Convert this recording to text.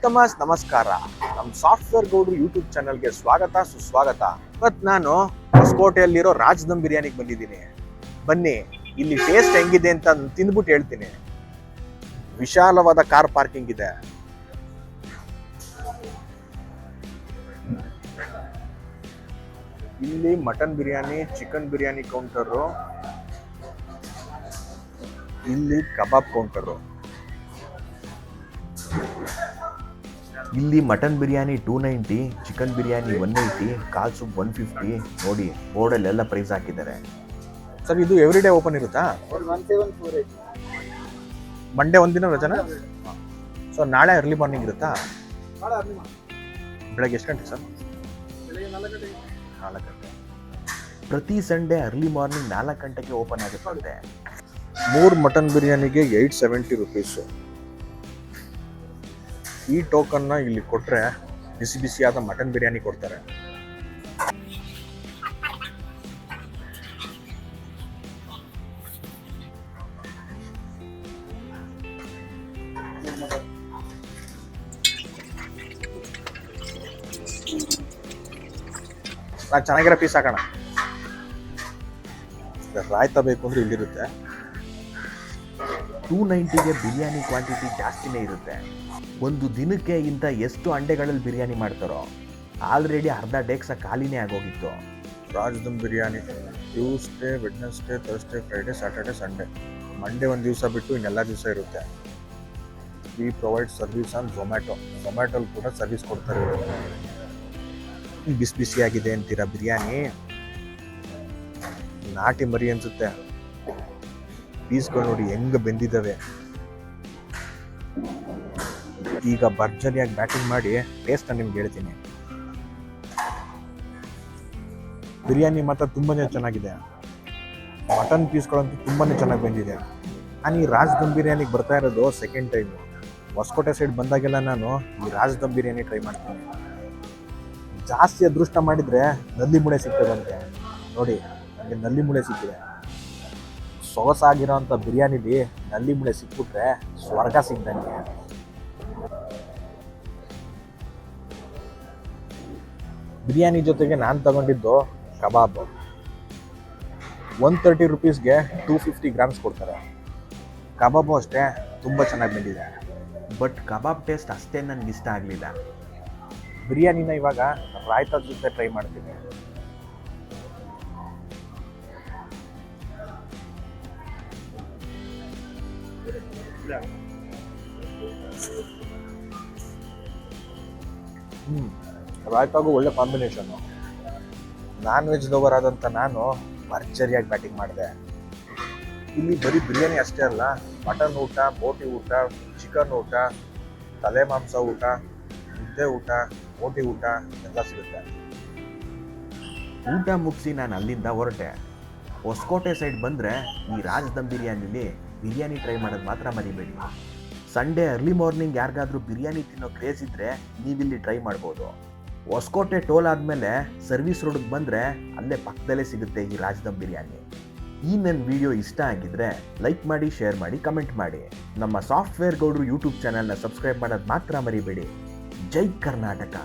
ತಮಾಸ್ ನಮಸ್ಕಾರ. ನಮ್ಮ ಸಾಫ್ಟ್ವೇರ್ ಗೌಡ್ರು ಯೂಟ್ಯೂಬ್ ಚಾನಲ್ಗೆ ಸ್ವಾಗತ ಸುಸ್ವಾಗತ. ಇವತ್ತು ನಾನು ಹೊಸಕೋಟೆಯಲ್ಲಿರೋ ರಾಜ್ ದಮ್ ಬಿರಿಯಾನಿಗೆ ಬಂದಿದ್ದೀನಿ. ಬನ್ನಿ, ಇಲ್ಲಿ ಟೇಸ್ಟ್ ಹೆಂಗಿದೆ ಅಂತ ತಿಂದ್ಬಿಟ್ಟು ಹೇಳ್ತೀನಿ. ವಿಶಾಲವಾದ ಕಾರ್ ಪಾರ್ಕಿಂಗ್ ಇದೆ. ಇಲ್ಲಿ mutton biryani, chicken biryani counter, ಇಲ್ಲಿ ಕಬಾಬ್ ಕೌಂಟರು. ಇಲ್ಲಿ ಮಟನ್ ಬಿರಿಯಾನಿ 290, ಚಿಕನ್ ಬಿರಿಯಾನಿ 180, ಕಾಲ್ ಸೂಪ್ 150. ನೋಡಿ, ಬೋರ್ಡಲ್ಲೆಲ್ಲ ಪ್ರೈಸ್ ಹಾಕಿದ್ದಾರೆ. ಸರ್, ಇದು ಎವ್ರಿ ಡೇ ಓಪನ್ ಇರುತ್ತಾ? ಮಂಡೇ ಒಂದಿನ ರಜನಾ? ಸೊ ನಾಳೆ ಅರ್ಲಿ ಮಾರ್ನಿಂಗ್ ಇರುತ್ತಾ? ಬೆಳಗ್ಗೆ ಎಷ್ಟು ಗಂಟೆ ಸರ್? 4 ಗಂಟೆ. ಪ್ರತಿ ಸಂಡೇ ಅರ್ಲಿ ಮಾರ್ನಿಂಗ್ 4 ಗಂಟೆಗೆ ಓಪನ್ ಆಗುತ್ತೆ. 3 ಮಟನ್ ಬಿರಿಯಾನಿಗೆ 870 ರುಪೀಸು. ಈ ಟೋಕನ್ನ ಇಲ್ಲಿ ಕೊಟ್ಟರೆ ಬಿಸಿ ಬಿಸಿಯಾದ ಮಟನ್ ಬಿರಿಯಾನಿ ಕೊಡ್ತಾರೆ. ಚೆನ್ನಾಗಿರೋ ಪೀಸ್ ಹಾಕೋಣ. ರಾಯ್ತಾ ಬೇಕು ಅಂದ್ರೆ ಇಲ್ಲಿರುತ್ತೆ. 290ಗೆ ಬಿರಿಯಾನಿ ಕ್ವಾಂಟಿಟಿ ಜಾಸ್ತಿನೇ ಇರುತ್ತೆ. ಒಂದು ದಿನಕ್ಕೆ ಇಂಥ ಎಷ್ಟು ಅಂಡೆಗಳಲ್ಲಿ ಬಿರಿಯಾನಿ ಮಾಡ್ತಾರೋ. ಆಲ್ರೆಡಿ ಅರ್ಧ ಡೇಕ್ಸ ಖಾಲಿನೇ ಆಗೋಗಿತ್ತು. Raj dum biryani Tuesday, Wednesday, Thursday, Friday, Saturday, Sunday. Monday ಒಂದು ದಿವಸ ಬಿಟ್ಟು ಇನ್ನೆಲ್ಲ ದಿವಸ ಇರುತ್ತೆ. ವಿ ಪ್ರೊವೈಡ್ ಸರ್ವಿಸ್ ಆನ್ ಝೊಮ್ಯಾಟೋಲ್ಲಿ ಕೂಡ ಸರ್ವಿಸ್ ಕೊಡ್ತಾರೆ. ಬಿಸಿ ಬಿಸಿಯಾಗಿದೆ ಅಂತೀರಾ ಬಿರಿಯಾನಿ? ನಾಟಿ ಮರಿ ಅನ್ಸುತ್ತೆ. ಪೀಸ್ಗಳು ನೋಡಿ ಹೆಂಗೆ ಬೆಂದಿದ್ದಾವೆ. ಈಗ ಭರ್ಜರಿಯಾಗಿ ಬ್ಯಾಟಿಂಗ್ ಮಾಡಿ ಟೇಸ್ಟ್ ನಿಮ್ಗೆ ಹೇಳ್ತೀನಿ. ಬಿರಿಯಾನಿ ಮಾತ್ರ ತುಂಬಾನೇ ಚೆನ್ನಾಗಿದೆ. ಮಟನ್ ಪೀಸ್ಗಳಂತೂ ತುಂಬಾನೇ ಚೆನ್ನಾಗಿ ಬಂದಿದೆ. ನಾನು ಈ ರಾಜ್ ದಮ್ ಬಿರಿಯಾನಿಗೆ ಬರ್ತಾ ಇರೋದು ಸೆಕೆಂಡ್ ಟೈಮು. ಹೊಸಕೋಟೆ ಸೈಡ್ ಬಂದಾಗೆಲ್ಲ ನಾನು ಈ ರಾಜ್ ದಮ್ ಬಿರಿಯಾನಿ ಟ್ರೈ ಮಾಡ್ತೀನಿ. ಜಾಸ್ತಿ ಅದೃಷ್ಟ ಮಾಡಿದರೆ ನಲ್ಲಿ ಮುಳೆ ಸಿಗ್ತದಂತೆ. ನೋಡಿ, ನನಗೆ ನಲ್ಲಿ ಮುಳೆ ಸಿಕ್ಕಿದೆ. ಸೊಗಸಾಗಿರೋಂಥ ಬಿರಿಯಾನಿಲಿ ನಲ್ಲಿ ಮುಳೆ ಸಿಕ್ಬಿಟ್ರೆ ಸ್ವರ್ಗ ಸಿಗ್ದಂಗೆ. ಬಿರಿಯಾನಿ ಜೊತೆಗೆ ನಾನು ತಗೊಂಡಿದ್ದು ಕಬಾಬ್. 130 ರುಪೀಸ್ಗೆ 250 ಗ್ರಾಮ್ಸ್ ಕೊಡ್ತಾರೆ. ಕಬಾಬು ಅಷ್ಟೇ ತುಂಬ ಚೆನ್ನಾಗಿ ಬಂದಿದೆ. ಬಟ್ ಕಬಾಬ್ ಟೇಸ್ಟ್ ಅಷ್ಟೇ ನನಗೆ ಇಷ್ಟ ಆಗಲಿಲ್ಲ. ಬಿರಿಯಾನಿನ ಇವಾಗ ರಾಯ್ತದ ಜೊತೆ ಟ್ರೈ ಮಾಡ್ತೀನಿ. ರಾಯ್ತಾಗೂ ಒಳ್ಳೆ ಕಾಂಬಿನೇಷನ್ನು. ನಾನ್ ವೆಜ್ ಲವರ್ ಆದಂಥ ನಾನು ಭರ್ಜರಿಯಾಗಿ ಬ್ಯಾಟಿಂಗ್ ಮಾಡಿದೆ. ಇಲ್ಲಿ ಬರೀ ಬಿರಿಯಾನಿ ಅಷ್ಟೇ ಅಲ್ಲ, ಮಟನ್ ಊಟ, ಬೋಟಿ ಊಟ, ಚಿಕನ್ ಊಟ, ತಲೆ ಮಾಂಸ ಊಟ, ಮುದ್ದೆ ಊಟ, ಬೋಟಿ ಊಟ ಎಲ್ಲ ಸಿಗುತ್ತೆ. ಊಟ ಮುಗಿಸಿ ನಾನು ಅಲ್ಲಿಂದ ಹೊರಟೆ. ಹೊಸಕೋಟೆ ಸೈಡ್ ಬಂದರೆ ಈ ರಾಜ್ ದಮ್ ಬಿರಿಯಾನಿಲಿ ಬಿರಿಯಾನಿ ಟ್ರೈ ಮಾಡೋದು ಮಾತ್ರ ಮರಿಬೇಡಿ. ಸಂಡೇ ಅರ್ಲಿ ಮಾರ್ನಿಂಗ್ ಯಾರಿಗಾದ್ರೂ ಬಿರಿಯಾನಿ ತಿನ್ನೋ ಕ್ರೇಜ್ ಇದ್ದರೆ ನೀವಿಲ್ಲಿ ಟ್ರೈ ಮಾಡ್ಬೋದು. ಹೊಸಕೋಟೆ ಟೋಲ್ ಆದಮೇಲೆ ಸರ್ವಿಸ್ ರೋಡ್ಗೆ ಬಂದರೆ ಅಲ್ಲೇ ಪಕ್ಕದಲ್ಲೇ ಸಿಗುತ್ತೆ ಈ ರಾಜ್ ದಮ್ ಬಿರಿಯಾನಿ. ಈ ನನ್ನ ವಿಡಿಯೋ ಇಷ್ಟ ಆಗಿದ್ರೆ ಲೈಕ್ ಮಾಡಿ, ಶೇರ್ ಮಾಡಿ, ಕಮೆಂಟ್ ಮಾಡಿ. ನಮ್ಮ ಸಾಫ್ಟ್ವೇರ್ ಗೌಡ್ರು ಯೂಟ್ಯೂಬ್ ಚಾನಲ್ನ ಸಬ್ಸ್ಕ್ರೈಬ್ ಮಾಡೋದು ಮಾತ್ರ ಮರಿಬೇಡಿ. ಜೈ ಕರ್ನಾಟಕ.